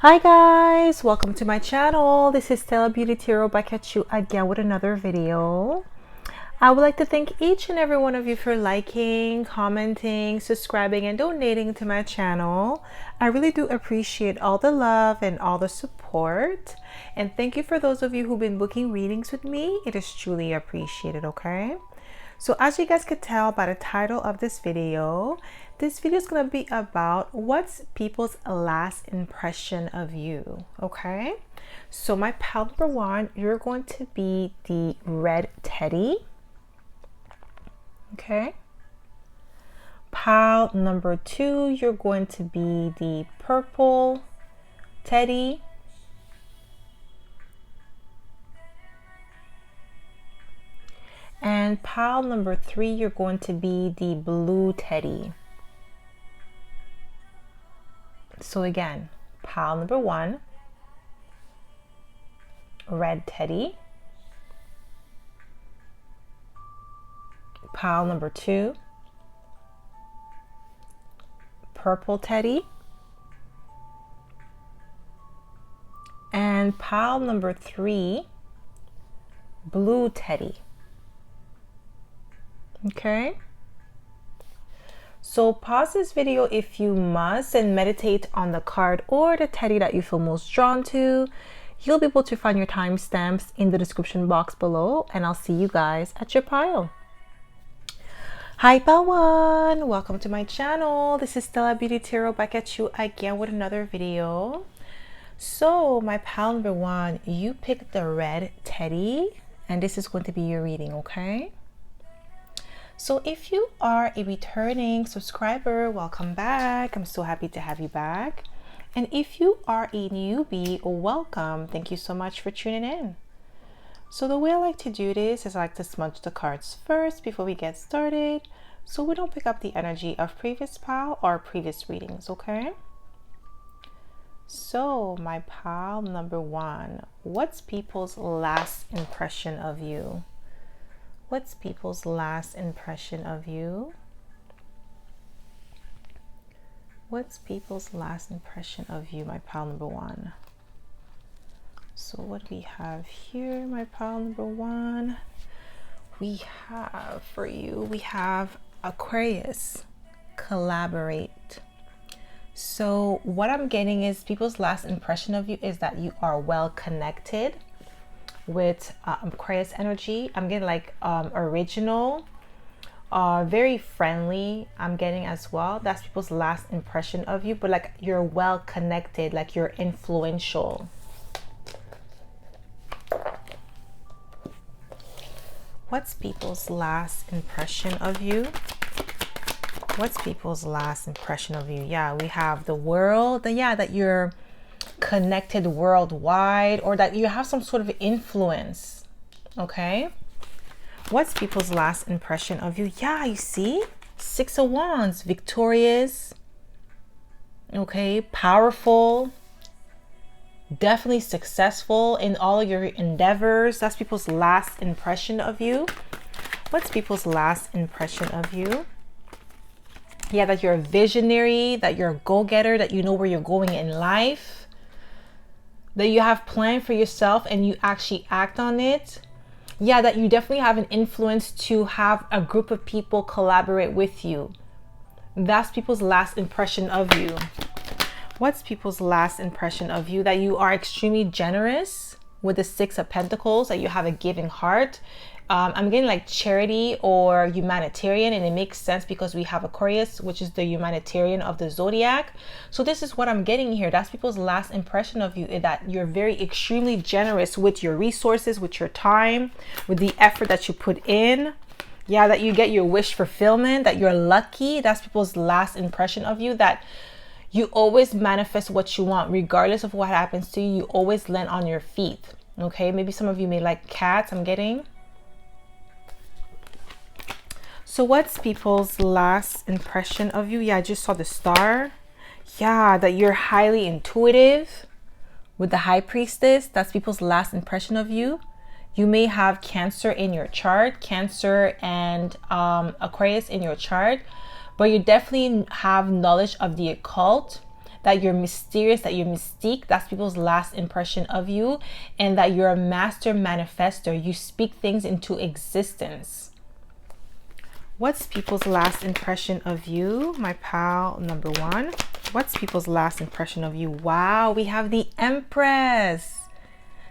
Hi guys, welcome to my channel. This is Stella Beauty Tarot back at you again with another video. I would like to thank each and every one of you for liking, commenting, subscribing, and donating to my channel. I really do appreciate all the love and all the support. And thank you for those of you who've been booking readings with me. It is truly appreciated, okay? So as you guys could tell by the title of this video is going to be about what's people's last impression of you, okay? So my pile number one, you're going to be the red teddy, okay? Pile number two, you're going to be the purple teddy. And pile number three, you're going to be the blue teddy. So again, pile number one, red teddy. Pile number two, purple teddy. And pile number three, blue teddy. Okay. So pause this video if you must and meditate on the card or the teddy that you feel most drawn to. You'll be able to find your timestamps in the description box below, and I'll see you guys at your pile. Hi pile one, welcome to my channel. This is Stella Beauty Tarot back at you again with another video. So my pile number one, you picked the red teddy, and this is going to be your reading, okay? So if you are a returning subscriber, welcome back. I'm so happy to have you back. And if you are a newbie, welcome. Thank you so much for tuning in. So the way I like to do this is I like to smudge the cards first before we get started, so we don't pick up the energy of previous pile or previous readings, okay? So my pile number one, what's people's last impression of you? What's people's last impression of you? What's people's last impression of you, my pile number one? So what do we have here, my pile number one? We have for you, we have Aquarius, collaborate. So what I'm getting is people's last impression of you is that you are well connected with Aquarius energy. I'm getting like original, very friendly. I'm getting as well. That's people's last impression of you, but like you're well connected, like you're influential. What's people's last impression of you? What's people's last impression of you? Yeah, we have the world. Yeah, that you're connected worldwide, or that you have some sort of influence, okay? What's people's last impression of you? Yeah, you see, Six of Wands, victorious, okay, powerful, definitely successful in all of your endeavors. That's people's last impression of you. What's people's last impression of you? Yeah, that you're a visionary, that you're a go-getter, that you know where you're going in life, that you have planned for yourself and you actually act on it. Yeah, that you definitely have an influence to have a group of people collaborate with you. That's people's last impression of you. What's people's last impression of you? That you are extremely generous with the Six of Pentacles, that you have a giving heart. I'm getting like charity or humanitarian, and it makes sense because we have Aquarius, which is the humanitarian of the zodiac. So this is what I'm getting here. That's people's last impression of you, is that you're very extremely generous with your resources, with your time, with the effort that you put in. Yeah, that you get your wish fulfillment, that you're lucky. That's people's last impression of you, that you always manifest what you want regardless of what happens to you. You always land on your feet, okay? Maybe some of you may like cats, I'm getting. So what's people's last impression of you? Yeah, I just saw the star. Yeah, that you're highly intuitive with the High Priestess. That's people's last impression of you. You may have Cancer in your chart, Cancer and Aquarius in your chart, but you definitely have knowledge of the occult. that you're mysterious, that you're mystique. That's people's last impression of you. And that you're a master manifester. You speak things into existence. What's people's last impression of you, my pal number one? What's people's last impression of you? Wow, we have the Empress.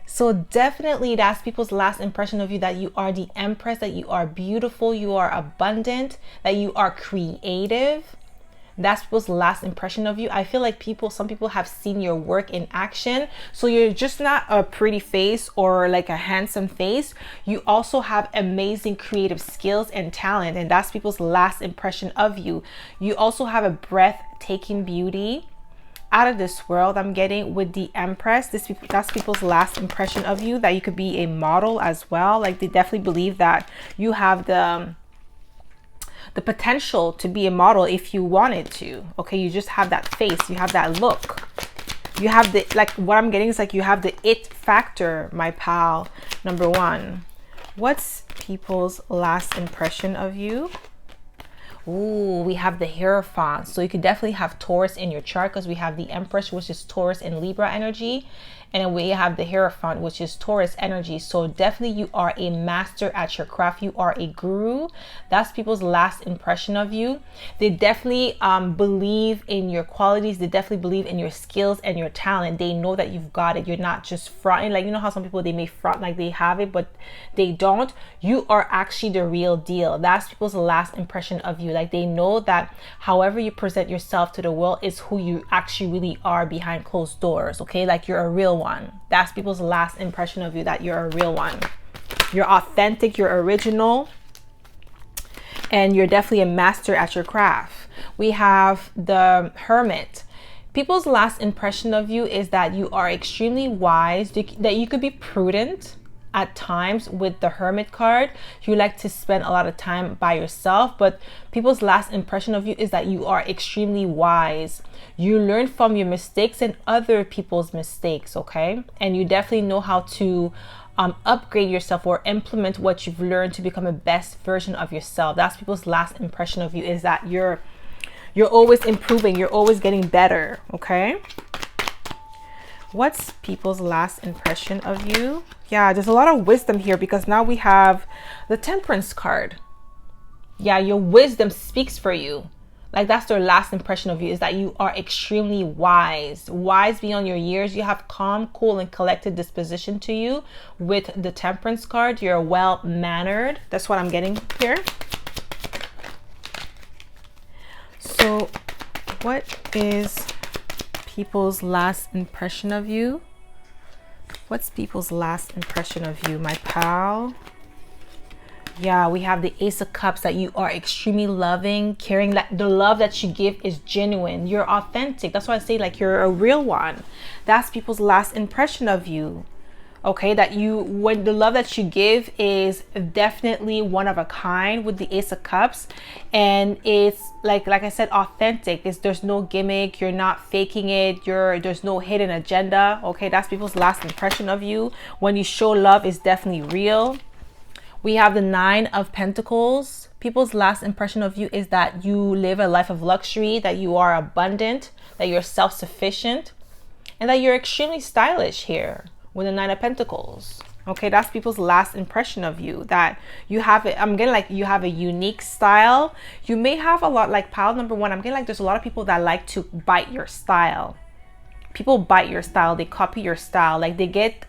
So definitely that's people's last impression of you, that you are the Empress, that you are beautiful, you are abundant, that you are creative. That's people's last impression of you. I feel like some people have seen your work in action. So you're just not a pretty face or like a handsome face. You also have amazing creative skills and talent. And that's people's last impression of you. You also have a breathtaking beauty out of this world, I'm getting, with the Empress. That's people's last impression of you, that you could be a model as well. Like, they definitely believe that you have the potential to be a model if you wanted to. Okay, you just have that face, you have that look, you have the, like, what I'm getting is like you have the it factor, my pal number one. What's people's last impression of you? Ooh, we have the Hierophant. So you could definitely have Taurus in your chart, because we have the Empress, which is Taurus and Libra energy. And then we have the Hierophant, which is Taurus energy. So definitely you are a master at your craft. You are a guru. That's people's last impression of you. They definitely believe in your qualities. They definitely believe in your skills and your talent. They know that you've got it. You're not just fronting. Like, you know how some people, they may front like they have it, but they don't. You are actually the real deal. That's people's last impression of you. Like, they know that however you present yourself to the world is who you actually really are behind closed doors. Okay, like, you're a real one. That's people's last impression of you, that you're a real one. You're authentic, you're original, and you're definitely a master at your craft. We have the Hermit. People's last impression of you is that you are extremely wise, that you could be prudent at times. With the Hermit card, you like to spend a lot of time by yourself, but people's last impression of you is that you are extremely wise. You learn from your mistakes and other people's mistakes, okay? And you definitely know how to upgrade yourself or implement what you've learned to become a best version of yourself. That's people's last impression of you, is that you're always improving, you're always getting better, okay? What's people's last impression of you? Yeah, there's a lot of wisdom here, because now we have the Temperance card. Yeah, your wisdom speaks for you. Like, that's their last impression of you, is that you are extremely wise beyond your years. You have calm, cool, and collected disposition to you with the Temperance card. You're well mannered. That's what I'm getting here. So what is people's last impression of you? What's people's last impression of you, my pal? Yeah, we have the Ace of Cups, that you are extremely loving, caring, that the love that you give is genuine. You're authentic. That's why I say, like, you're a real one. That's people's last impression of you. Okay, that when the love that you give is definitely one of a kind with the Ace of Cups, and it's like I said, authentic. There's no gimmick. You're not faking it. There's no hidden agenda. Okay, that's people's last impression of you. When you show love, is definitely real. We have the Nine of Pentacles. People's last impression of you is that you live a life of luxury, that you are abundant, that you're self-sufficient, and that you're extremely stylish here with the Nine of Pentacles. Okay, that's people's last impression of you, that you have it. I'm getting like you have a unique style. You may have a lot, like pile number one, I'm getting like there's a lot of people that like to bite your style. People bite your style, they copy your style, like they get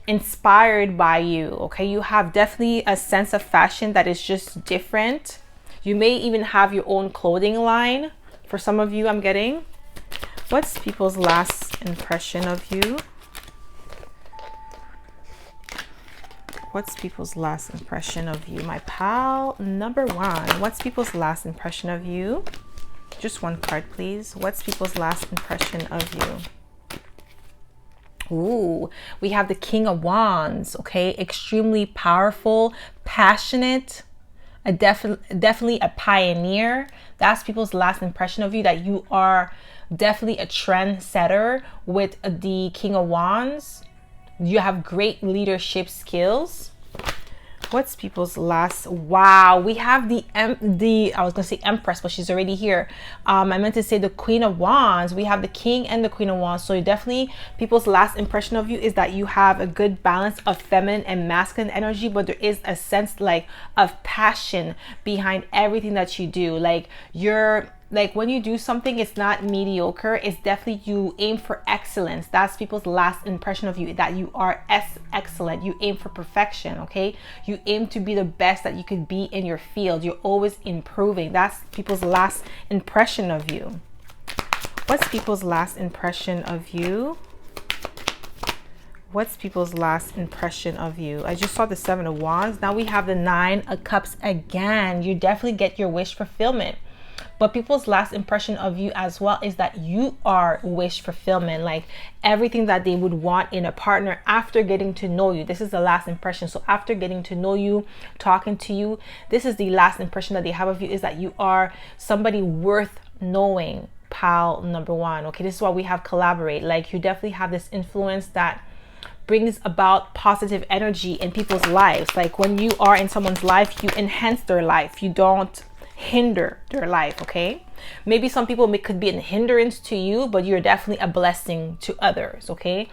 inspired by you. Okay, you have definitely a sense of fashion that is just different. You may even have your own clothing line for some of you, I'm getting. What's people's last impression of you? What's people's last impression of you, my pal number one? What's people's last impression of you? Just one card, please. What's people's last impression of you? Ooh, we have the King of Wands. Okay, extremely powerful, passionate, definitely a pioneer. That's people's last impression of you, that you are definitely a trendsetter with the King of Wands. You have great leadership skills. What's people's last? Wow, we have I was gonna say Empress, but she's already here. I meant to say the Queen of Wands. We have the King and the Queen of Wands. So definitely people's last impression of you is that you have a good balance of feminine and masculine energy, but there is a sense like of passion behind everything that you do. Like when you do something, it's not mediocre. It's definitely, you aim for excellence. That's people's last impression of you, that you are excellent. You aim for perfection, okay? You aim to be the best that you could be in your field. You're always improving. That's people's last impression of you. What's people's last impression of you? What's people's last impression of you? I just saw the 7 of Wands. Now we have the 9 of Cups again. You definitely get your wish fulfillment. But people's last impression of you as well is that you are wish fulfillment, like everything that they would want in a partner after getting to know you. This is the last impression. So after getting to know you, talking to you, this is the last impression that they have of you, is that you are somebody worth knowing. Pile number 1. Okay, this is why we have collaborate. Like you definitely have this influence that brings about positive energy in people's lives. Like when you are in someone's life, you enhance their life. You don't hinder their life. Okay, maybe some people could be a hindrance to you, but you're definitely a blessing to others. Okay,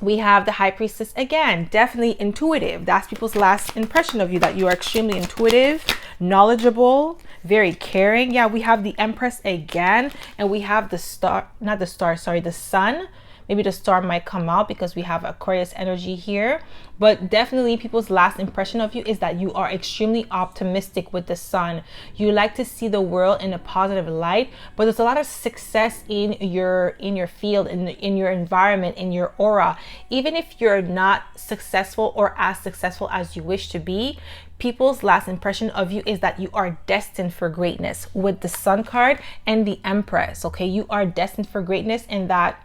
we have the High Priestess again, definitely intuitive. That's people's last impression of you, that you are extremely intuitive, knowledgeable, very caring. Yeah, we have the Empress again, and we have the star, not the star, sorry, the sun. Maybe the star might come out because we have Aquarius energy here. But definitely people's last impression of you is that you are extremely optimistic with the sun. You like to see the world in a positive light, but there's a lot of success in your field, in your environment, in your aura. Even if you're not successful or as successful as you wish to be, people's last impression of you is that you are destined for greatness with the Sun card and the Empress. Okay, you are destined for greatness, and that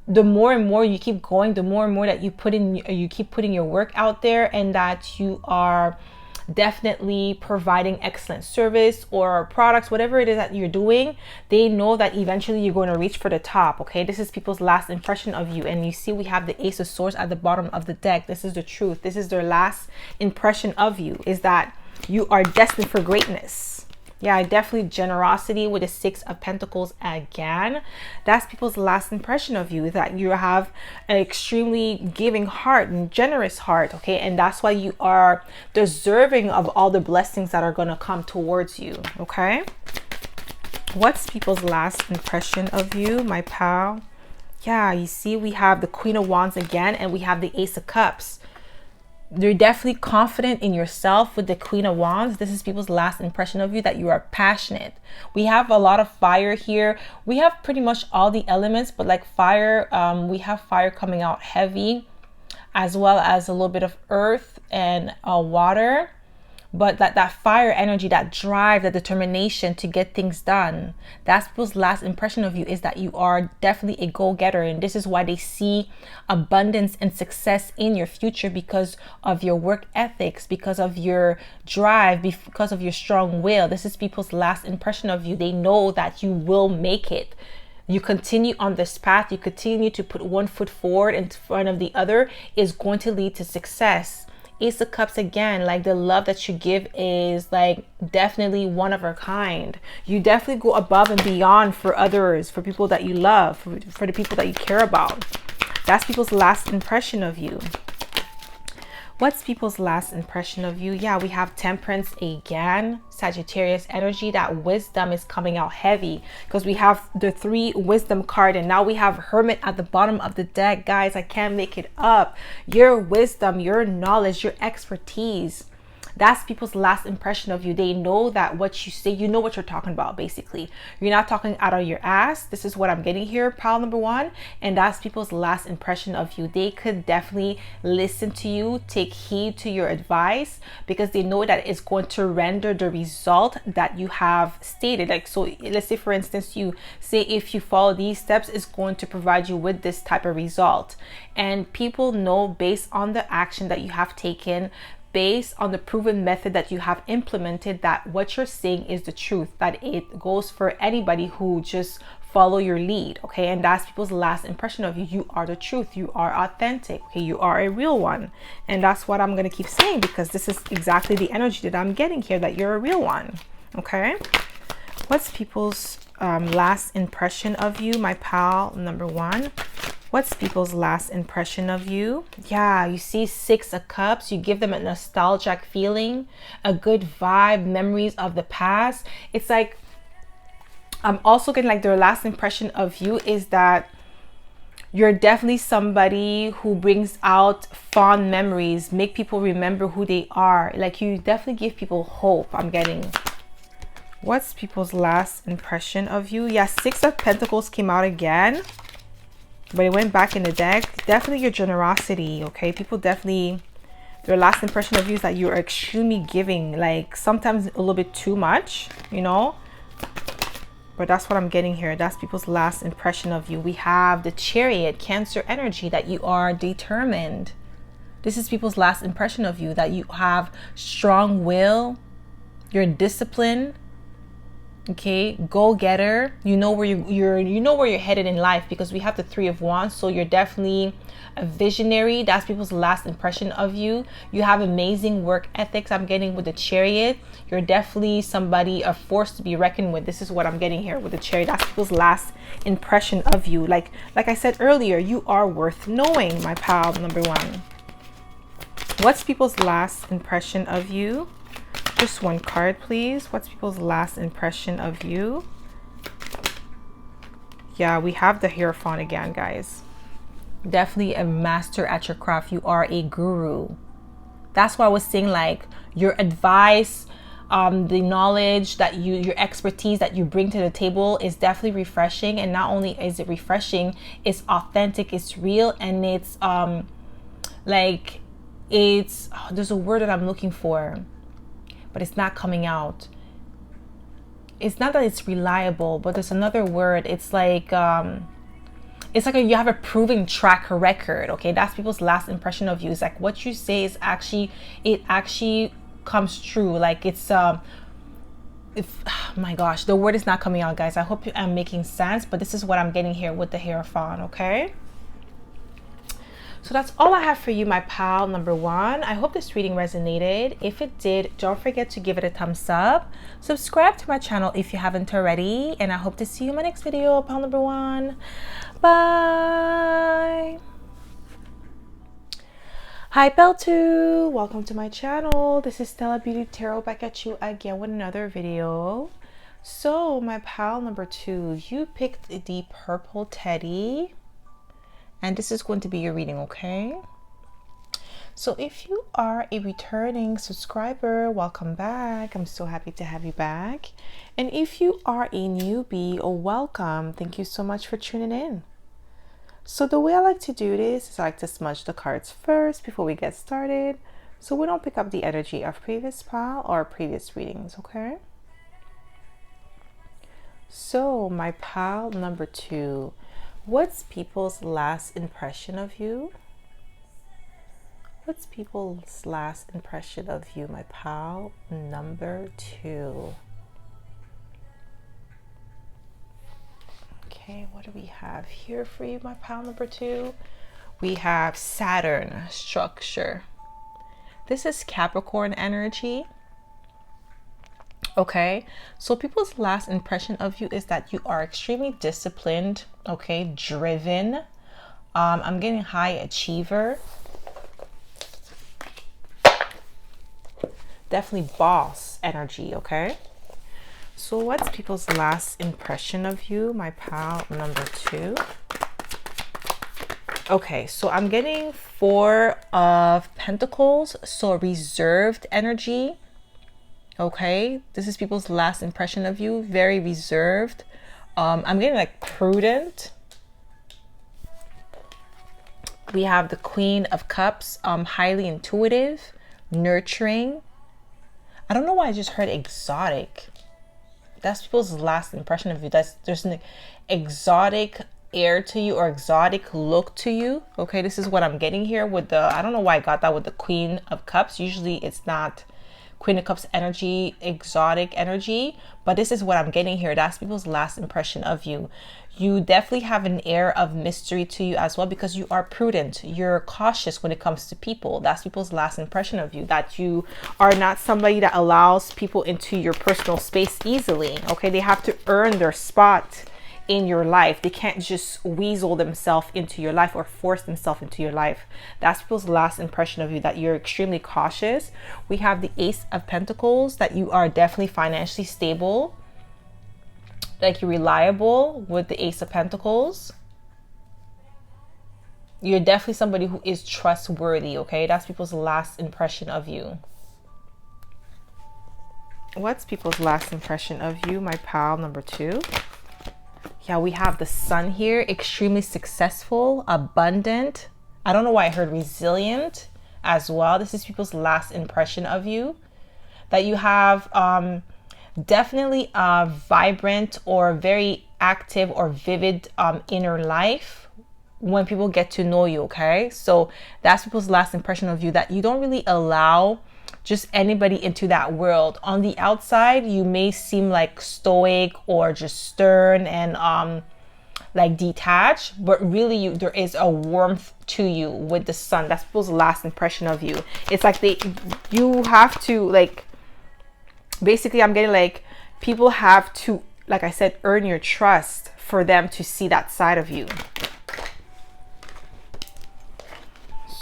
the more and more you keep going, the more and more that you keep putting your work out there, and that you are definitely providing excellent service or products, whatever it is that you're doing, they know that eventually you're going to reach for the top. Okay, this is people's last impression of you. And you see we have the Ace of Swords at the bottom of the deck. This is the truth. This is their last impression of you, is that you are destined for greatness. Yeah, definitely generosity with the 6 of Pentacles again. That's people's last impression of you, that you have an extremely giving heart and generous heart. Okay, and that's why you are deserving of all the blessings that are going to come towards you. Okay, what's people's last impression of you, my pal? Yeah, you see we have the Queen of Wands again, and we have the Ace of Cups. You're definitely confident in yourself with the Queen of Wands. This is people's last impression of you, that you are passionate. We have a lot of fire here. We have pretty much all the elements, but like fire, we have fire coming out heavy, as well as a little bit of earth and water. But that fire energy, that drive, that determination to get things done, that's people's last impression of you, is that you are definitely a go-getter. And this is why they see abundance and success in your future, because of your work ethics, because of your drive, because of your strong will. This is people's last impression of you. They know that you will make it. You continue on this path, you continue to put one foot forward in front of the other, is going to lead to success. Ace of Cups again, like the love that you give is like definitely one of a kind. You definitely go above and beyond for others, for people that you love, for the people that you care about. That's people's last impression of you. What's people's last impression of you? Yeah, we have Temperance again, Sagittarius energy. That wisdom is coming out heavy, because we have the 3 wisdom card, and now we have Hermit at the bottom of the deck. Guys, I can't make it up. Your wisdom, your knowledge, your expertise, that's people's last impression of you. They know that what you say, you know what you're talking about. Basically, you're not talking out of your ass. This is what I'm getting here, pile number 1. And that's people's last impression of you. They could definitely listen to you, take heed to your advice, because they know that it's going to render the result that you have stated. Like, so let's say for instance, you say if you follow these steps, it's going to provide you with this type of result. And people know, based on the action that you have taken, based on the proven method that you have implemented, that what you're saying is the truth, that it goes for anybody who just follow your lead, okay? And that's people's last impression of you. You are the truth. You are authentic, okay? You are a real one. And that's what I'm going to keep saying, because this is exactly the energy that I'm getting here, that you're a real one, okay? What's people's last impression of you, my pal number one? What's people's last impression of you? Yeah, you see 6 of Cups. You give them a nostalgic feeling, a good vibe, memories of the past. It's like, I'm also getting like their last impression of you is that you're definitely somebody who brings out fond memories, make people remember who they are. Like, you definitely give people hope, I'm getting. What's people's last impression of you? Yeah, 6 of Pentacles came out again, but it went back in the deck. Definitely your generosity, okay? People definitely, their last impression of you is that you're extremely giving, like sometimes a little bit too much, you know? But that's what I'm getting here. That's people's last impression of you. We have the Chariot, Cancer energy, that you are determined. This is people's last impression of you, that you have strong will, you're disciplined, okay, go-getter. You know where you know where you're headed in life, because we have the 3 of Wands. So you're definitely a visionary. That's people's last impression of you. You have amazing work ethics, I'm getting with the Chariot. You're definitely somebody, a force to be reckoned with. This is what I'm getting here with the Chariot. That's people's last impression of you. Like I said earlier, you are worth knowing, my pal number one. What's people's last impression of you? Just one card, please. What's people's last impression of you? Yeah, we have the Hierophant again, guys. Definitely a master at your craft. You are a guru. That's why I was saying, like, your advice, the knowledge that your expertise that you bring to the table is definitely refreshing. And not only is it refreshing, it's authentic, it's real, and it's like, it's, there's a word that I'm looking for, but it's not coming out. It's not that it's reliable, but there's another word. It's like you have a proven track record, okay? That's people's last impression of you. It's like what you say is actually, it actually comes true. Like, it's oh my gosh, the word is not coming out, guys. I hope I'm making sense, but this is what I'm getting here with the Hierophant, okay? So that's all I have for you, my pal number one. I hope this reading resonated. If it did, don't forget to give it a thumbs up. Subscribe to my channel if you haven't already. And I hope to see you in my next video, pal number one. Bye. Hi, pal two. Welcome to my channel. This is Stella Beauty Tarot back at you again with another video. So my pal number two, you picked the purple teddy. And this is going to be your reading, okay? So if you are a returning subscriber, welcome back. I'm so happy to have you back. And if you are a newbie, welcome. Thank you so much for tuning in. So the way I like to do this is I like to smudge the cards first before we get started, so we don't pick up the energy of previous pile or previous readings, okay? So my pile number two, what's people's last impression of you? What's people's last impression of you, my pal number two? Okay, what do we have here for you, my pal number two? We have Saturn structure. This is Capricorn energy. Okay, so people's last impression of you is that you are extremely disciplined, okay, driven. I'm getting high achiever. Definitely boss energy, okay? So what's people's last impression of you, my pal number two? Okay, so I'm getting Four of Pentacles, so reserved energy. Okay, this is people's last impression of you, very reserved. I'm getting like prudent. We have the Queen of Cups, highly intuitive, nurturing. I don't know why I just heard exotic. That's people's last impression of you. There's an exotic air to you or exotic look to you. Okay, this is what I'm getting here with the, I don't know why I got that with the Queen of Cups. Usually it's not Queen of Cups energy, exotic energy. But this is what I'm getting here. That's people's last impression of you. You definitely have an air of mystery to you as well, because you are prudent. You're cautious when it comes to people. That's people's last impression of you, that you are not somebody that allows people into your personal space easily. Okay, they have to earn their spot in your life. They can't just weasel themselves into your life or force themselves into your life. That's people's last impression of you, that you're extremely cautious. We have the Ace of Pentacles, that you are definitely financially stable, like you're reliable with the Ace of Pentacles. You're definitely somebody who is trustworthy, okay? That's people's last impression of you. What's people's last impression of you, my pal number 2? Yeah, we have the Sun here. Extremely successful, abundant. I don't know why I heard resilient as well. This is people's last impression of you. That you have definitely a vibrant or very active or vivid inner life when people get to know you, okay? So that's people's last impression of you, that you don't really allow just anybody into that world. On the outside, you may seem like stoic or just stern and like detached, but really there is a warmth to you with the Sun. That's people's last impression of you. It's like you have to, like, basically I'm getting like people have to, like I said, earn your trust for them to see that side of you.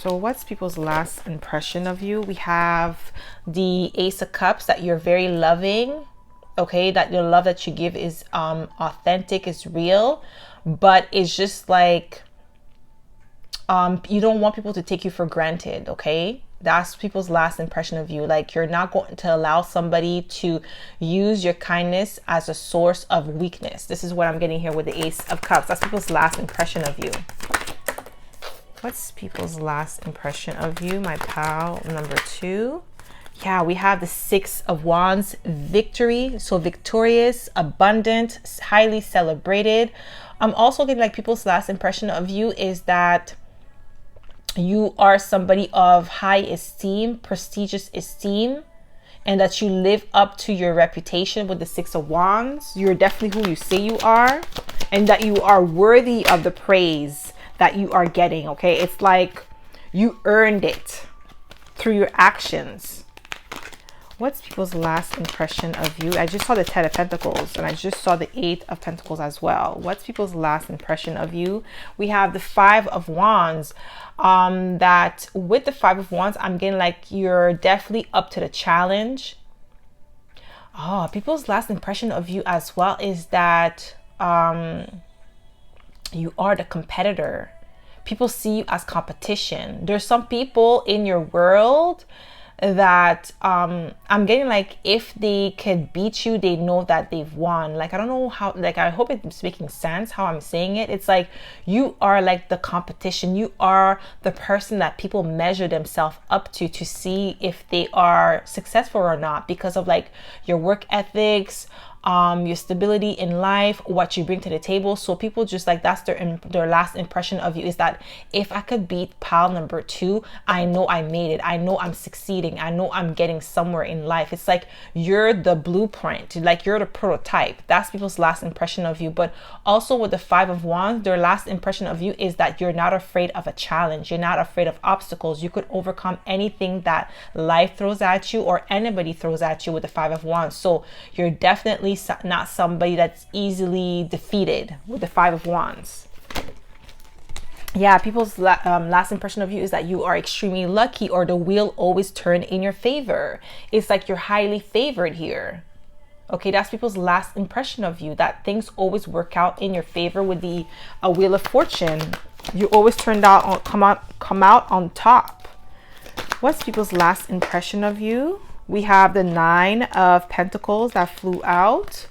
So what's people's last impression of you? We have the Ace of Cups, that you're very loving, okay? That the love that you give is authentic, is real, but it's just like you don't want people to take you for granted, okay? That's people's last impression of you. Like, you're not going to allow somebody to use your kindness as a source of weakness. This is what I'm getting here with the Ace of Cups. That's people's last impression of you. What's people's last impression of you, my pal number 2? Yeah, we have the Six of Wands, victory. So victorious, abundant, highly celebrated. I'm also getting like people's last impression of you is that you are somebody of high esteem, prestigious esteem, and that you live up to your reputation with the Six of Wands. You're definitely who you say you are, and that you are worthy of the praise that you are getting, okay? It's like you earned it through your actions. What's people's last impression of you? I just saw the Ten of Pentacles, and I just saw the Eight of Pentacles as well. What's people's last impression of you? We have the Five of Wands. That with the Five of Wands, I'm getting like you're definitely up to the challenge. People's last impression of you as well is that you are the competitor. People see you as competition. There's some people in your world that I'm getting like if they could beat you, they know that they've won. Like, I don't know how, like, I hope it's making sense how I'm saying it. It's like you are like the competition. You are the person that people measure themselves up to see if they are successful or not, because of like your work ethics, your stability in life, what you bring to the table. So people just like, that's their last impression of you, is that if I could beat pal number 2, I know I made it. I know I'm succeeding. I know I'm getting somewhere in life. It's like you're the blueprint, like you're the prototype. That's people's last impression of you. But also with the Five of Wands, their last impression of you is that you're not afraid of a challenge. You're not afraid of obstacles. You could overcome anything that life throws at you or anybody throws at you with the Five of Wands. So you're definitely not somebody that's easily defeated with the Five of Wands. Yeah, people's last impression of you is that you are extremely lucky, or the wheel always turn in your favor. It's like you're highly favored here. Okay, that's people's last impression of you, that things always work out in your favor with the Wheel of Fortune. You always come out on top. What's people's last impression of you? We have the Nine of Pentacles that flew out.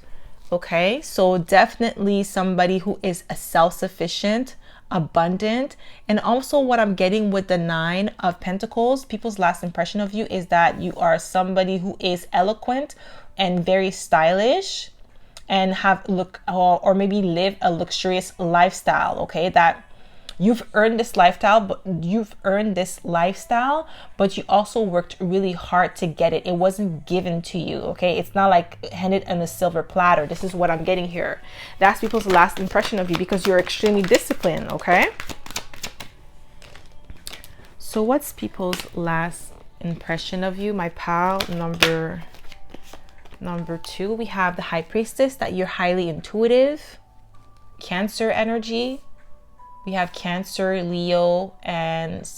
Okay, so definitely somebody who is a self-sufficient, abundant. And also what I'm getting with the Nine of Pentacles, people's last impression of you is that you are somebody who is eloquent and very stylish, and have or maybe live a luxurious lifestyle. Okay, that You've earned this lifestyle, but you also worked really hard to get it. It wasn't given to you, okay? It's not like handed on a silver platter. This is what I'm getting here. That's people's last impression of you, because you're extremely disciplined, okay? So what's people's last impression of you, my pal? Number 2, we have the High Priestess, that you're highly intuitive. Cancer energy. We have Cancer, Leo, and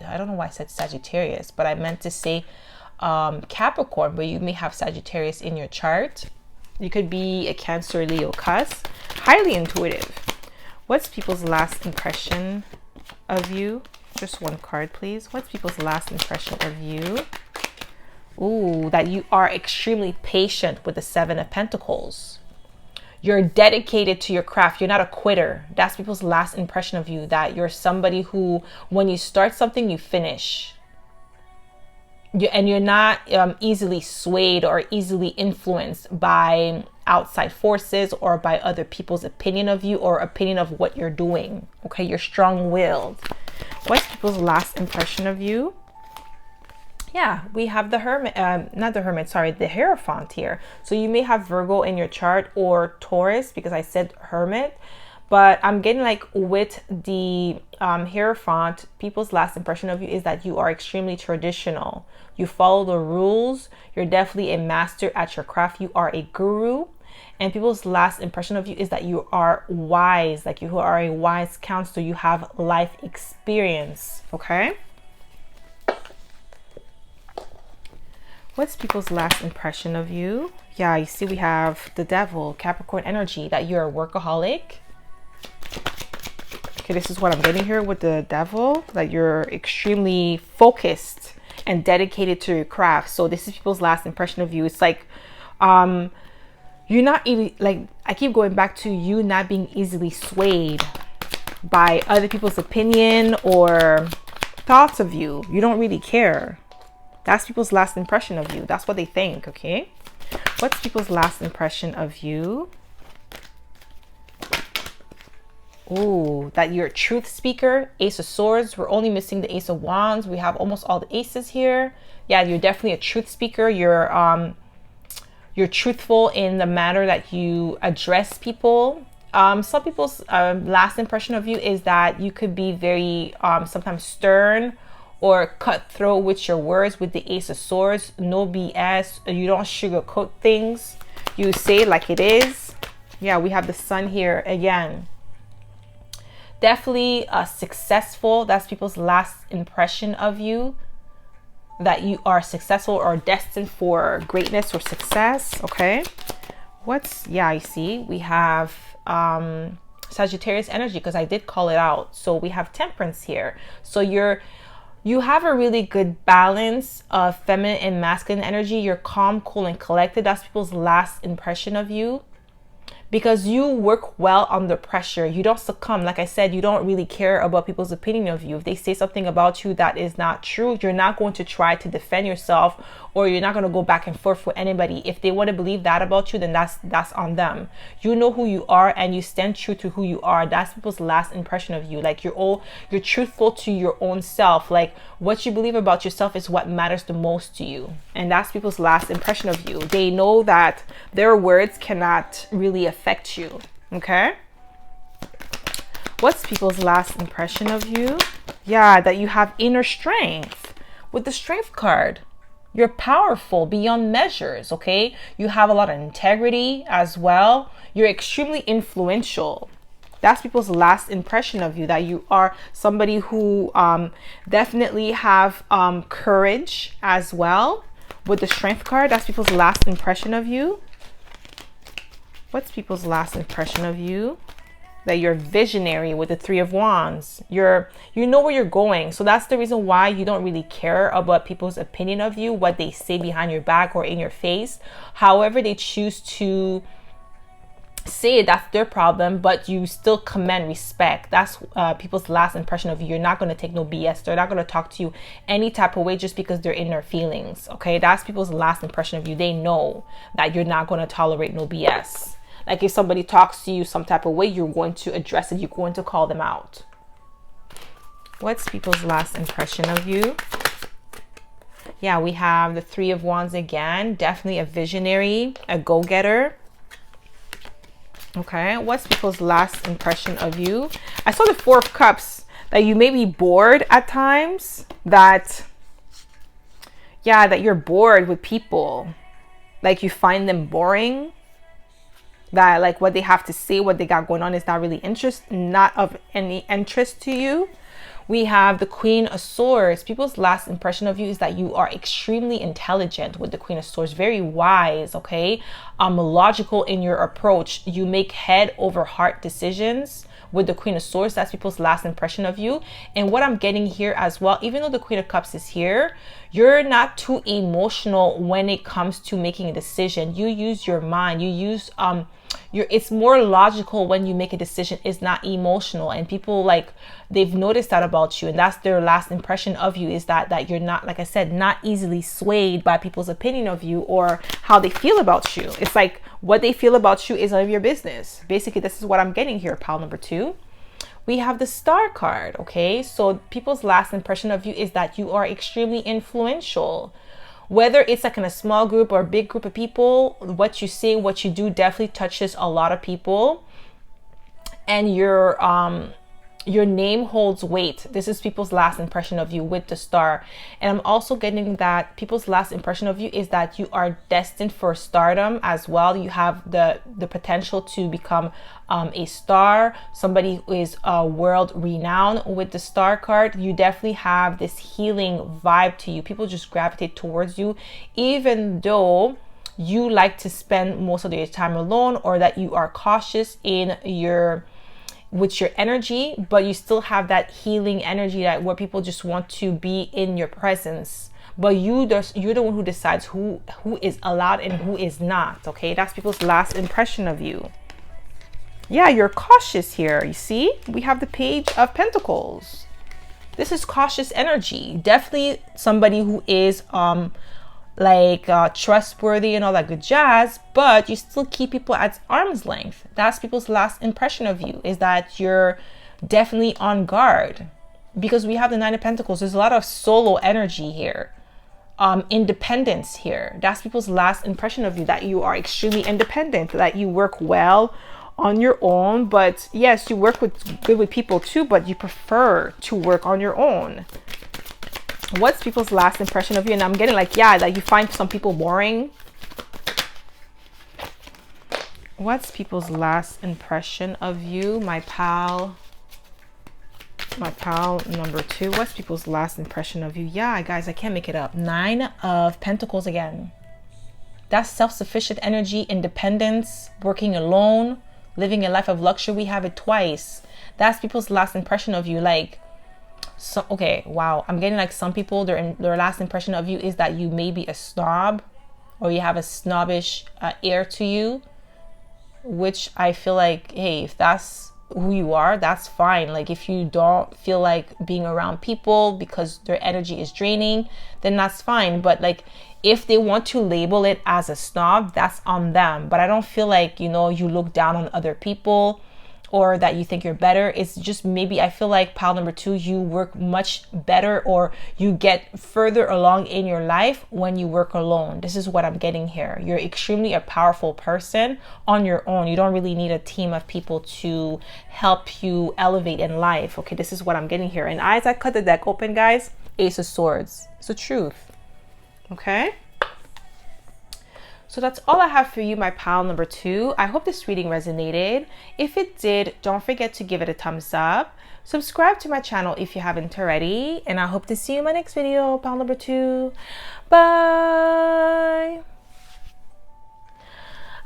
I don't know why I said Sagittarius, but I meant to say Capricorn, but you may have Sagittarius in your chart. You could be a Cancer, Leo cusp. Highly intuitive. What's people's last impression of you? Just one card, please. What's people's last impression of you? Ooh, that you are extremely patient with the 7 of Pentacles. You're dedicated to your craft. You're not a quitter. That's people's last impression of you, that you're somebody who, when you start something, you finish. And you're not easily swayed or easily influenced by outside forces or by other people's opinion of you or opinion of what you're doing. Okay, you're strong-willed. What's people's last impression of you? Yeah, we have the Hermit, the Hierophant here. So you may have Virgo in your chart or Taurus, because I said Hermit. But I'm getting like with the Hierophant, people's last impression of you is that you are extremely traditional. You follow the rules. You're definitely a master at your craft. You are a guru. And people's last impression of you is that you are wise, like you are a wise counselor. You have life experience, okay? What's people's last impression of you? Yeah, you see we have the Devil, Capricorn energy, that you're a workaholic. Okay, this is what I'm getting here with the Devil, that you're extremely focused and dedicated to your craft. So this is people's last impression of you. It's like, you're not even, like, I keep going back to you not being easily swayed by other people's opinion or thoughts of you. You don't really care. That's people's last impression of you. That's what they think, okay? What's people's last impression of you? Ooh, that you're a truth speaker. Ace of Swords. We're only missing the Ace of Wands. We have almost all the aces here. Yeah, you're definitely a truth speaker. You're truthful in the manner that you address people. Some people's last impression of you is that you could be very sometimes stern or cutthroat with your words with the Ace of Swords. No BS. You don't sugarcoat things. You say it like it is. Yeah, we have the Sun here again. Definitely successful. That's people's last impression of you. That you are successful or destined for greatness or success. Okay. Yeah, you see, we have Sagittarius energy, because I did call it out. So we have Temperance here. So you have a really good balance of feminine and masculine energy. You're calm, cool, and collected. That's people's last impression of you, because you work well under pressure. You don't succumb. Like I said, you don't really care about people's opinion of you. If they say something about you that is not true, you're not going to try to defend yourself, or you're not going to go back and forth with anybody. If they want to believe that about you, then that's on them. You know who you are and you stand true to who you are. That's people's last impression of you. Like you're truthful to your own self. Like what you believe about yourself is what matters the most to you. And that's people's last impression of you. They know that their words cannot really affect you. Okay? What's people's last impression of you? Yeah, that you have inner strength. With the Strength card, you're powerful beyond measures, okay? You have a lot of integrity as well. You're extremely influential. That's people's last impression of you, that you are somebody who definitely have courage as well. With the Strength card, that's people's last impression of you. What's people's last impression of you? That you're visionary with the Three of Wands. You know where you're going. So that's the reason why you don't really care about people's opinion of you, what they say behind your back or in your face. However they choose to say it, that's their problem, but you still command respect. That's people's last impression of you. You're not going to take no BS. They're not going to talk to you any type of way just because they're in their feelings. Okay, that's people's last impression of you. They know that you're not going to tolerate no BS. Like if somebody talks to you some type of way, you're going to address it. You're going to call them out. What's people's last impression of you? Yeah, we have the Three of Wands again. Definitely a visionary, a go-getter. Okay, what's people's last impression of you? I saw the Four of Cups, that you may be bored at times, that, yeah, that you're bored with people. Like you find them boring, that like what they have to say, what they got going on is not of any interest to you. We have the Queen of Swords. People's last impression of you is that you are extremely intelligent with the Queen of Swords, very wise, okay? Logical in your approach. You make head over heart decisions with the Queen of Swords. That's people's last impression of you. And what I'm getting here as well, even though the Queen of Cups is here, you're not too emotional when it comes to making a decision. You use your mind. You use it's more logical when you make a decision. It's not emotional, and people, like, they've noticed that about you, and that's their last impression of you, is that you're not, like I said, not easily swayed by people's opinion of you or how they feel about you. It's like what they feel about you is none of your business. Basically, this is what I'm getting here, pile number 2. We have the Star card. Okay, so people's last impression of you is that you are extremely influential. Whether it's like in a small group or a big group of people, what you say, what you do definitely touches a lot of people. And your name holds weight. This is people's last impression of you with the Star. And I'm also getting that people's last impression of you is that you are destined for stardom as well. You have the potential to become a star, somebody who is world renowned with the Star card. You definitely have this healing vibe to you. People just gravitate towards you, even though you like to spend most of your time alone, or that you are cautious in with your energy, but you still have that healing energy, that where people just want to be in your presence. But you're the one who decides who is allowed and who is not. Okay, that's people's last impression of you. Yeah, you're cautious here. You see, we have the Page of Pentacles. This is cautious energy. Definitely somebody who is trustworthy and all that good jazz, but you still keep people at arm's length. That's people's last impression of you, is that you're definitely on guard, because we have the Nine of Pentacles. There's a lot of solo energy here, independence here. That's people's last impression of you, that you are extremely independent, that you work well on your own. But yes, you work good with people too, but you prefer to work on your own. What's people's last impression of you? And I'm getting like, yeah, that you find some people boring. What's people's last impression of you, my pal number 2? What's people's last impression of you? Yeah, guys, I can't make it up. Nine of Pentacles again. That's self-sufficient energy, independence, working alone, living a life of luxury. We have it twice. That's people's last impression of you. Like, so, okay, wow, I'm getting like some people, their last impression of you is that you may be a snob, or you have a snobbish air to you, which I feel like, hey, if that's who you are, that's fine. Like, if you don't feel like being around people because their energy is draining, then that's fine. But like, if they want to label it as a snob, that's on them. But I don't feel like, you look down on other people, or that you think you're better. It's just, maybe I feel like, pile number 2, you work much better, or you get further along in your life when you work alone. This is what I'm getting here. You're extremely a powerful person on your own. You don't really need a team of people to help you elevate in life. Okay, this is what I'm getting here. And as I cut the deck open, guys, Ace of Swords. It's the truth. Okay? So that's all I have for you, my pile number 2. I hope this reading resonated. If it did, don't forget to give it a thumbs up. Subscribe to my channel if you haven't already. And I hope to see you in my next video, pile number 2. Bye.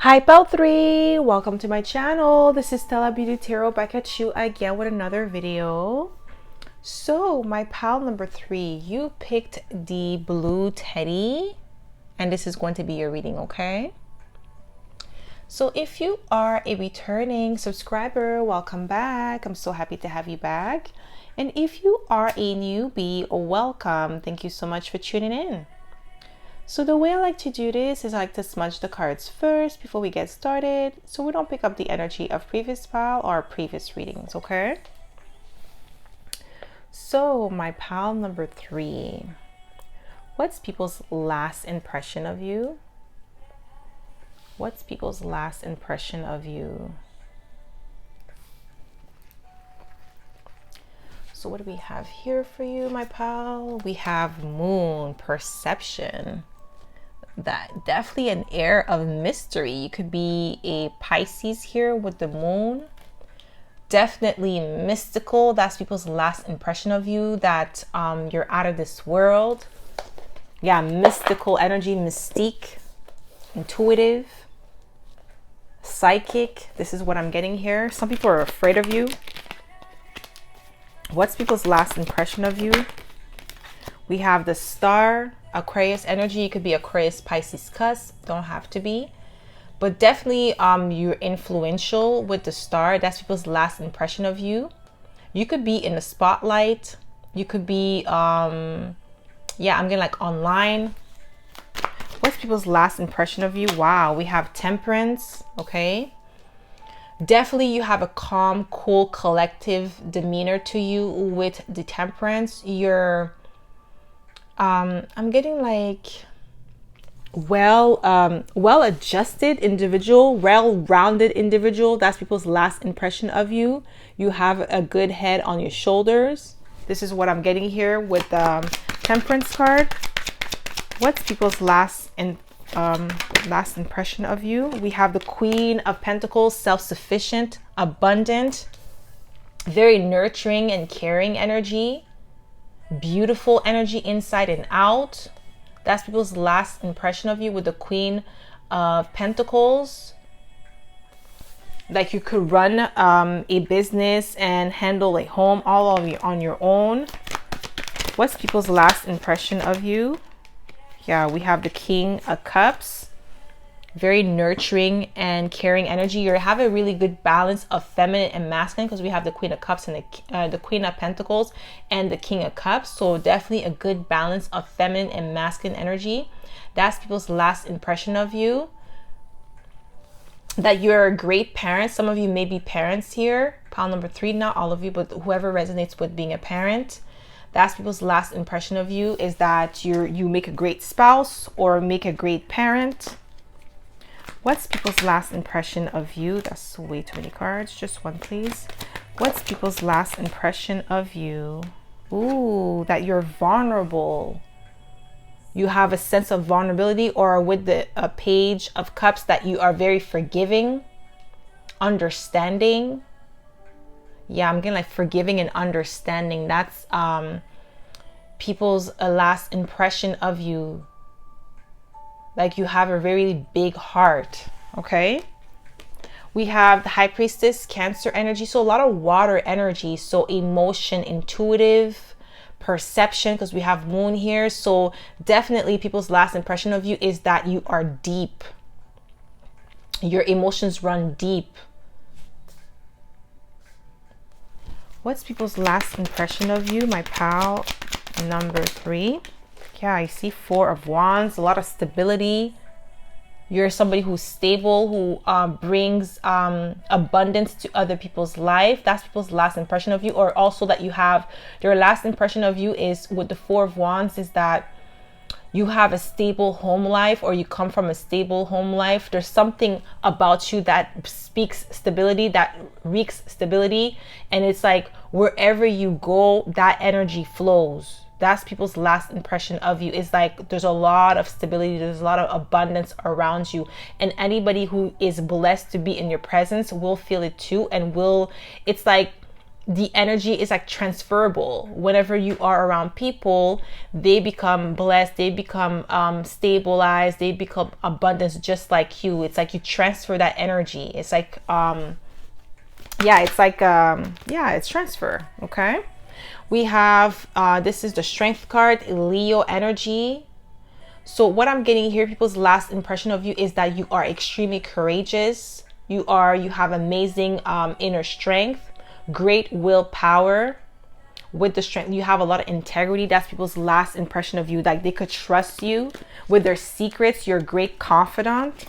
Hi, pile 3. Welcome to my channel. This is Stella Beauty Tarot, back at you again with another video. So my pile number 3, you picked the blue teddy. And this is going to be your reading, okay? So if you are a returning subscriber, welcome back. I'm so happy to have you back. And if you are a newbie, welcome. Thank you so much for tuning in. So the way I like to do this is I like to smudge the cards first before we get started, so we don't pick up the energy of previous pile or previous readings, okay? So my pile number 3, what's people's last impression of you? What's people's last impression of you? So what do we have here for you, my pal? We have moon, perception. That definitely an air of mystery. You could be a Pisces here with the moon. Definitely mystical. That's people's last impression of you, that you're out of this world. Yeah, mystical energy, mystique, intuitive, psychic. This is what I'm getting here. Some people are afraid of you. What's people's last impression of you? We have the star, Aquarius energy. You could be Aquarius, Pisces, Cusp. Don't have to be. But definitely you're influential with the star. That's people's last impression of you. You could be in the spotlight. You could be, yeah, I'm getting like online. What's people's last impression of you? Wow, we have temperance, okay? Definitely you have a calm, cool, collective demeanor to you with the temperance. You're, I'm getting like well-adjusted individual, well-rounded individual. That's people's last impression of you. You have a good head on your shoulders. This is what I'm getting here with the temperance card. What's people's last impression of you? We have the Queen of Pentacles, self-sufficient, abundant, very nurturing and caring energy, beautiful energy inside and out. That's people's last impression of you with the Queen of Pentacles. Like you could run a business and handle a home all on your own. What's people's last impression of you? Yeah, we have the King of Cups. Very nurturing and caring energy. You have a really good balance of feminine and masculine, because we have the Queen of Cups and the Queen of Pentacles and the King of Cups. So definitely a good balance of feminine and masculine energy. That's people's last impression of you. That you're a great parent. Some of you may be parents here. Pile number 3, not all of you, but whoever resonates with being a parent. That's people's last impression of you, is that you make a great spouse or make a great parent. What's people's last impression of you? That's way too many cards. Just one, please. What's people's last impression of you? Ooh, that you're vulnerable. You have a sense of vulnerability, or with the Page of Cups, that you are very forgiving, understanding. Yeah, I'm getting like forgiving and understanding. That's people's last impression of you. Like you have a very big heart, okay? We have the High Priestess, Cancer energy. So a lot of water energy. So emotion, intuitive, perception, because we have Moon here. So definitely people's last impression of you is that you are deep. Your emotions run deep. What's people's last impression of you, my pal number 3? Yeah, I see 4 of Wands, a lot of stability. You're somebody who's stable, who brings abundance to other people's life. That's people's last impression of you. Or also that you have, their last impression of you is with the 4 of Wands, is that you have a stable home life, or you come from a stable home life. There's something about you that speaks stability, that reeks stability. And it's like wherever you go, that energy flows. That's people's last impression of you. Is like there's a lot of stability, there's a lot of abundance around you, and anybody who is blessed to be in your presence will feel it too, and it's like the energy is like transferable. Whenever you are around people, they become blessed, they become stabilized, they become abundance just like you. It's like you transfer that energy. It's like yeah, it's like yeah, it's transfer. Okay, we have this is the Strength card, Leo energy. So what I'm getting here, people's last impression of you is that you are extremely courageous. You have amazing inner strength, great willpower. With the strength, you have a lot of integrity. That's people's last impression of you. Like they could trust you with their secrets. You're a great confidant.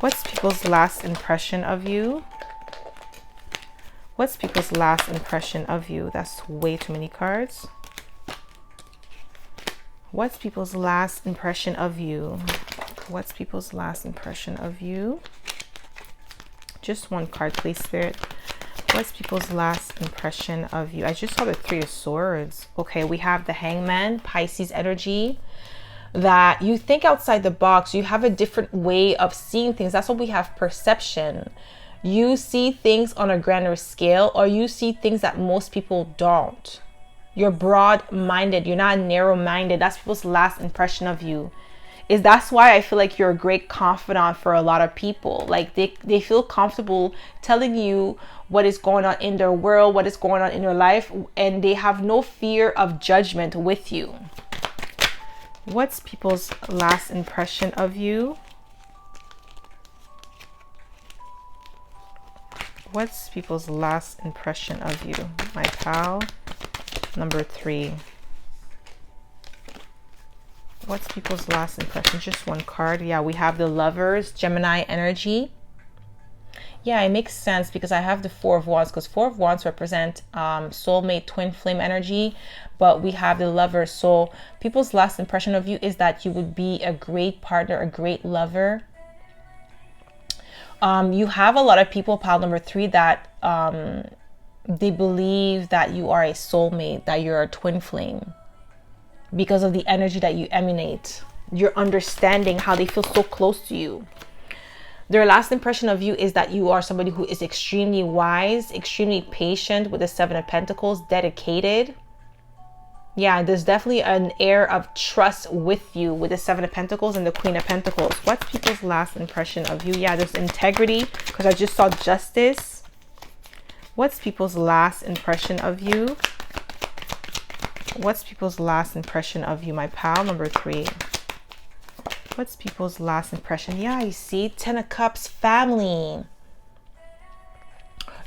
What's people's last impression of you? What's people's last impression of you? That's way too many cards. What's people's last impression of you? What's people's last impression of you? Just one card, please, Spirit. What's people's last impression of you? I just saw the Three of Swords. Okay, we have the Hangman, Pisces energy. That you think outside the box. You have a different way of seeing things. That's what we have, perception. You see things on a grander scale, or you see things that most people don't. You're broad-minded. You're not narrow-minded. That's people's last impression of you. That's why I feel like you're a great confidant for a lot of people. Like they feel comfortable telling you what is going on in their world, what is going on in their life, and they have no fear of judgment with you. What's people's last impression of you? What's people's last impression of you, my pal? Number 3. What's people's last impression? Just one card. Yeah, we have the Lovers, Gemini energy. Yeah, it makes sense because I have the Four of Wands, because Four of Wands represent soulmate, twin flame energy, but we have the Lovers. So people's last impression of you is that you would be a great partner, a great lover. You have a lot of people, pile number 3, that they believe that you are a soulmate, that you're a twin flame, because of the energy that you emanate. You're understanding how they feel so close to you. Their last impression of you is that you are somebody who is extremely wise, extremely patient, with the Seven of Pentacles, dedicated. Yeah, there's definitely an air of trust with you with the Seven of Pentacles and the Queen of Pentacles. What's people's last impression of you? Yeah, there's integrity, because I just saw Justice. What's people's last impression of you? What's people's last impression of you, my pal? Number 3. What's people's last impression? Yeah, you see, 10 of Cups, family.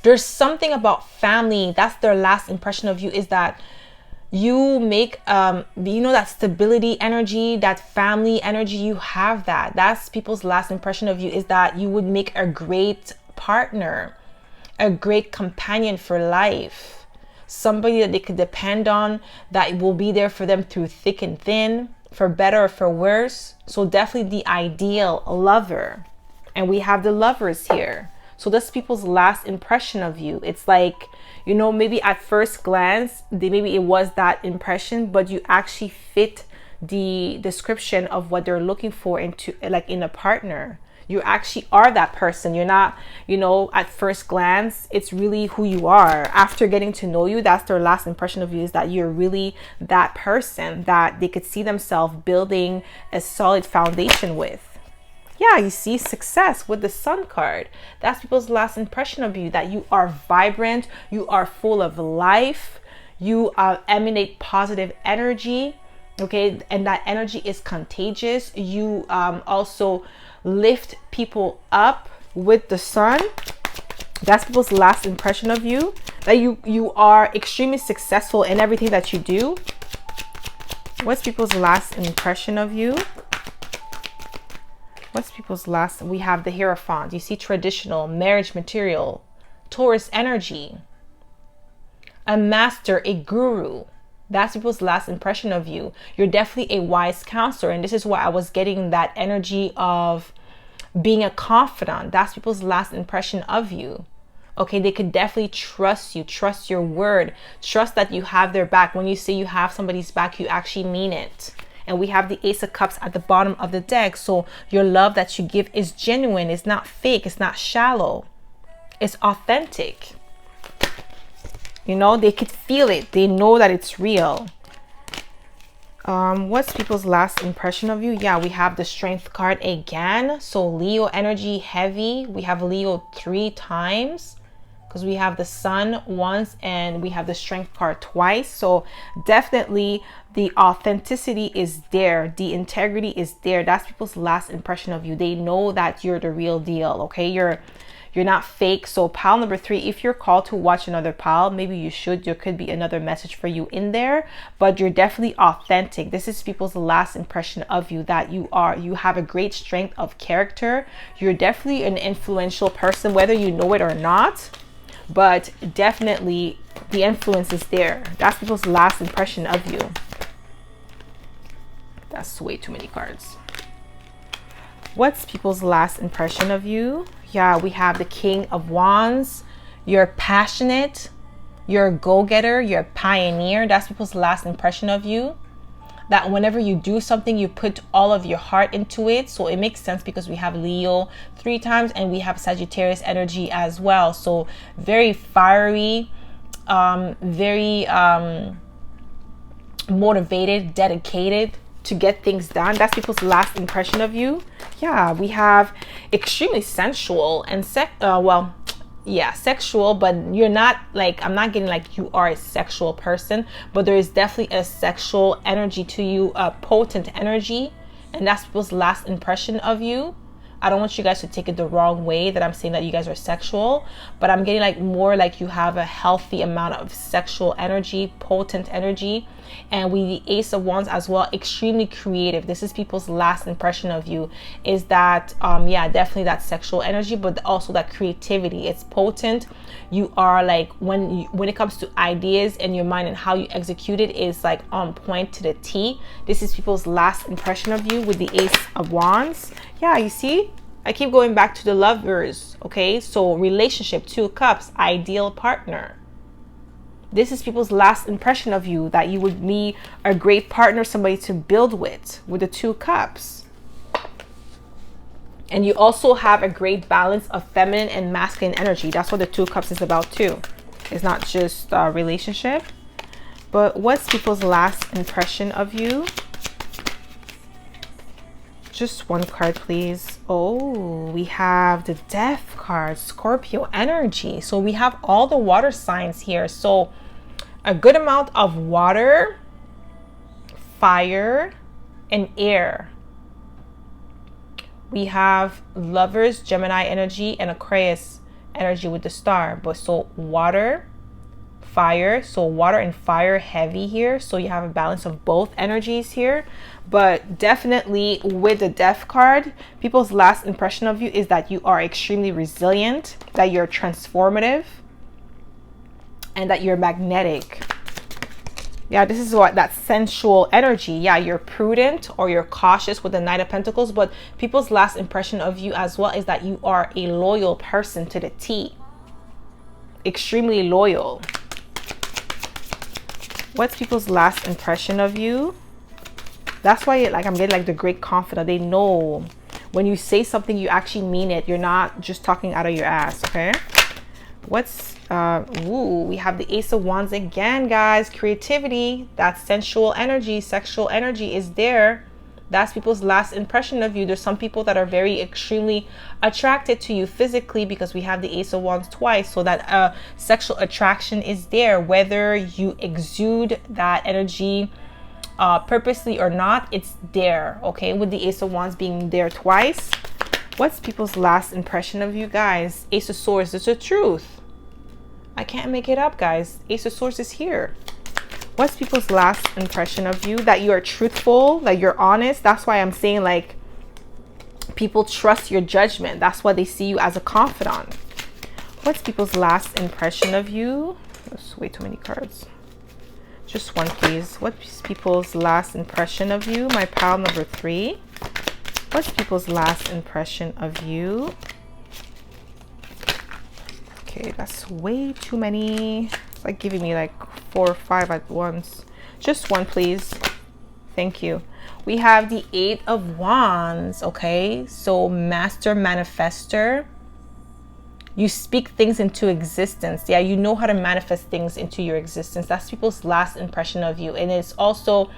There's something about family. That's their last impression of you, is that you make, you know, that stability energy, that family energy, you have that. That's people's last impression of you, is that you would make a great partner, a great companion for life. Somebody that they could depend on, that will be there for them through thick and thin, for better or for worse. So definitely the ideal lover. And we have the Lovers here. So that's people's last impression of you. It's like, you know, maybe at first glance, maybe it was that impression, but you actually fit the description of what they're looking for into, like, in a partner. You actually are that person. You're not, you know, at first glance, it's really who you are. After getting to know you, that's their last impression of you, is that you're really that person that they could see themselves building a solid foundation with. Yeah, you see, Success with the Sun card. That's people's last impression of you, that you are vibrant, you are full of life, you emanate positive energy, okay? And that energy is contagious. You also lift people up with the Sun. That's people's last impression of you, that you are extremely successful in everything that you do. What's people's last impression of you? What's people's last? We have the Hierophant. You see, traditional, marriage material, Taurus energy, a master, a guru. That's people's last impression of you. You're definitely a wise counselor. And this is why I was getting that energy of being a confidant. That's people's last impression of you. Okay, they could definitely trust you, trust your word, trust that you have their back. When you say you have somebody's back, you actually mean it. And we have the Ace of Cups at the bottom of the deck. So your love that you give is genuine. It's not fake. It's not shallow. It's authentic. You know, they could feel it. They know that it's real. What's people's last impression of you? Yeah, we have the Strength card again. So Leo energy heavy. We have Leo 3 times, because we have the Sun once and we have the Strength card twice. So definitely the authenticity is there. The integrity is there. That's people's last impression of you. They know that you're the real deal. Okay, you're not fake. So pile number 3, if you're called to watch another pile, maybe you should. There could be another message for you in there, but you're definitely authentic. This is people's last impression of you, that you have a great strength of character. You're definitely an influential person, whether you know it or not. but definitely the influence is there. That's people's last impression of you. That's way too many cards. What's people's last impression of you? Yeah, we have the King of Wands. You're passionate, you're a go-getter, you're a pioneer. That's people's last impression of you. That whenever you do something, you put all of your heart into it. So it makes sense because we have Leo 3 times and we have Sagittarius energy as well. So very fiery, very motivated, dedicated to get things done. That's people's last impression of you. Yeah, we have extremely sensual and sexual, but you're not like, I'm not getting like you are a sexual person, but there is definitely a sexual energy to you, a potent energy, and that's people's last impression of you. I don't want you guys to take it the wrong way that I'm saying that you guys are sexual, but I'm getting like more like you have a healthy amount of sexual energy, potent energy. And with the Ace of Wands as well, extremely creative. This is people's last impression of you, is that yeah, definitely that sexual energy, but also that creativity. It's potent. You are like, when it comes to ideas in your mind and how you execute it is like on point to the T. This is people's last impression of you with the Ace of Wands. Yeah, you see, I keep going back to the Lovers. Okay, so relationship, 2 cups, ideal partner. This is people's last impression of you, that you would be a great partner, somebody to build with the 2 cups. And you also have a great balance of feminine and masculine energy. That's what the 2 cups is about too. It's not just a relationship. But what's people's last impression of you? Just 1 card, please. Oh, we have the Death card, Scorpio energy. So we have all the water signs here. So a good amount of water, fire, and air. We have Lovers, Gemini energy, and Aquarius energy with the star. But so water, fire, so water and fire heavy here. So you have a balance of both energies here. But definitely with the Death card, people's last impression of you is that you are extremely resilient, that you're transformative, and that you're magnetic. Yeah, this is what that sensual energy. Yeah, you're prudent or you're cautious with the Knight of Pentacles, but people's last impression of you as well is that you are a loyal person to the T. Extremely loyal. What's people's last impression of you? That's why like I'm getting like the great confidant. They know when you say something, you actually mean it. You're not just talking out of your ass, okay? What's we have the Ace of Wands again, guys. Creativity, that sensual energy, sexual energy is there. That's people's last impression of you. There's some people that are very extremely attracted to you physically because we have the Ace of Wands twice. So that sexual attraction is there, whether you exude that energy purposely or not, it's there, okay? With the Ace of Wands being there twice. What's people's last impression of you guys? Ace of Swords, it's the truth. I can't make it up, guys. Ace of Swords is here. What's people's last impression of you? That you are truthful, that you're honest. That's why I'm saying like people trust your judgment. That's why they see you as a confidant. What's people's last impression of you? That's way too many cards. Just 1, please. What's people's last impression of you? My pile number 3. What's people's last impression of you? Okay, that's way too many. It's like giving me like 4 or 5 at once. Just 1, please. Thank you. We have the 8 of Wands, okay? So master manifester. You speak things into existence. Yeah, you know how to manifest things into your existence. That's people's last impression of you. And it's also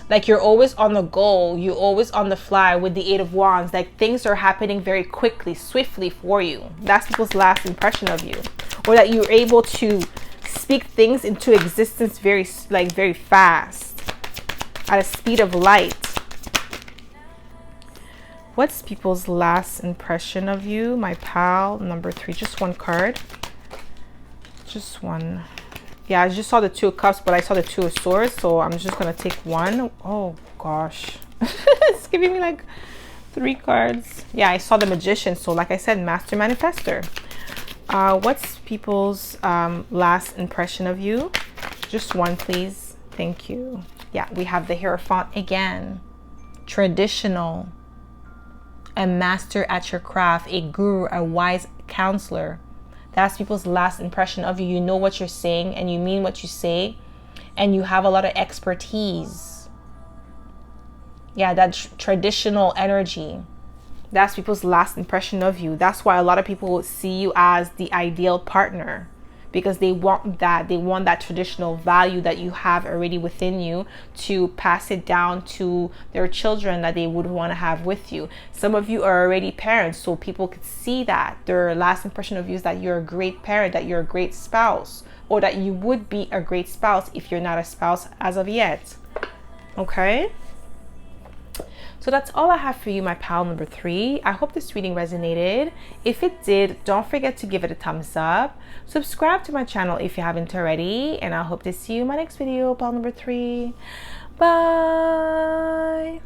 like you're always on the go. You're always on the fly with the 8 of Wands. Like things are happening very quickly, swiftly for you. That's people's last impression of you. Or that you're able to speak things into existence very fast, at a speed of light. What's people's last impression of you? My pal number 3. Just 1 card. Just 1. Yeah, I just saw the 2 of Cups, but I saw the 2 of Swords, so I'm just gonna take 1. Oh gosh. It's giving me like 3 cards. Yeah, I saw the Magician, so like I said, master manifester. What's people's last impression of you? Just one, please. Thank you. Yeah, we have the Hierophant again. Traditional. A master at your craft. A guru, a wise counselor. That's people's last impression of you. You know what you're saying and you mean what you say. And you have a lot of expertise. Yeah, that traditional energy. That's people's last impression of you. That's why a lot of people see you as the ideal partner, because they want that traditional value that you have already within you to pass it down to their children that they would want to have with you. Some of you are already parents, so people could see that. Their last impression of you is that you're a great parent, that you're a great spouse, or that you would be a great spouse if you're not a spouse as of yet. Okay? So that's all I have for you, my pal number 3. I hope this reading resonated. If it did, don't forget to give it a thumbs up. Subscribe to my channel if you haven't already. And I hope to see you in my next video, pal number 3. Bye.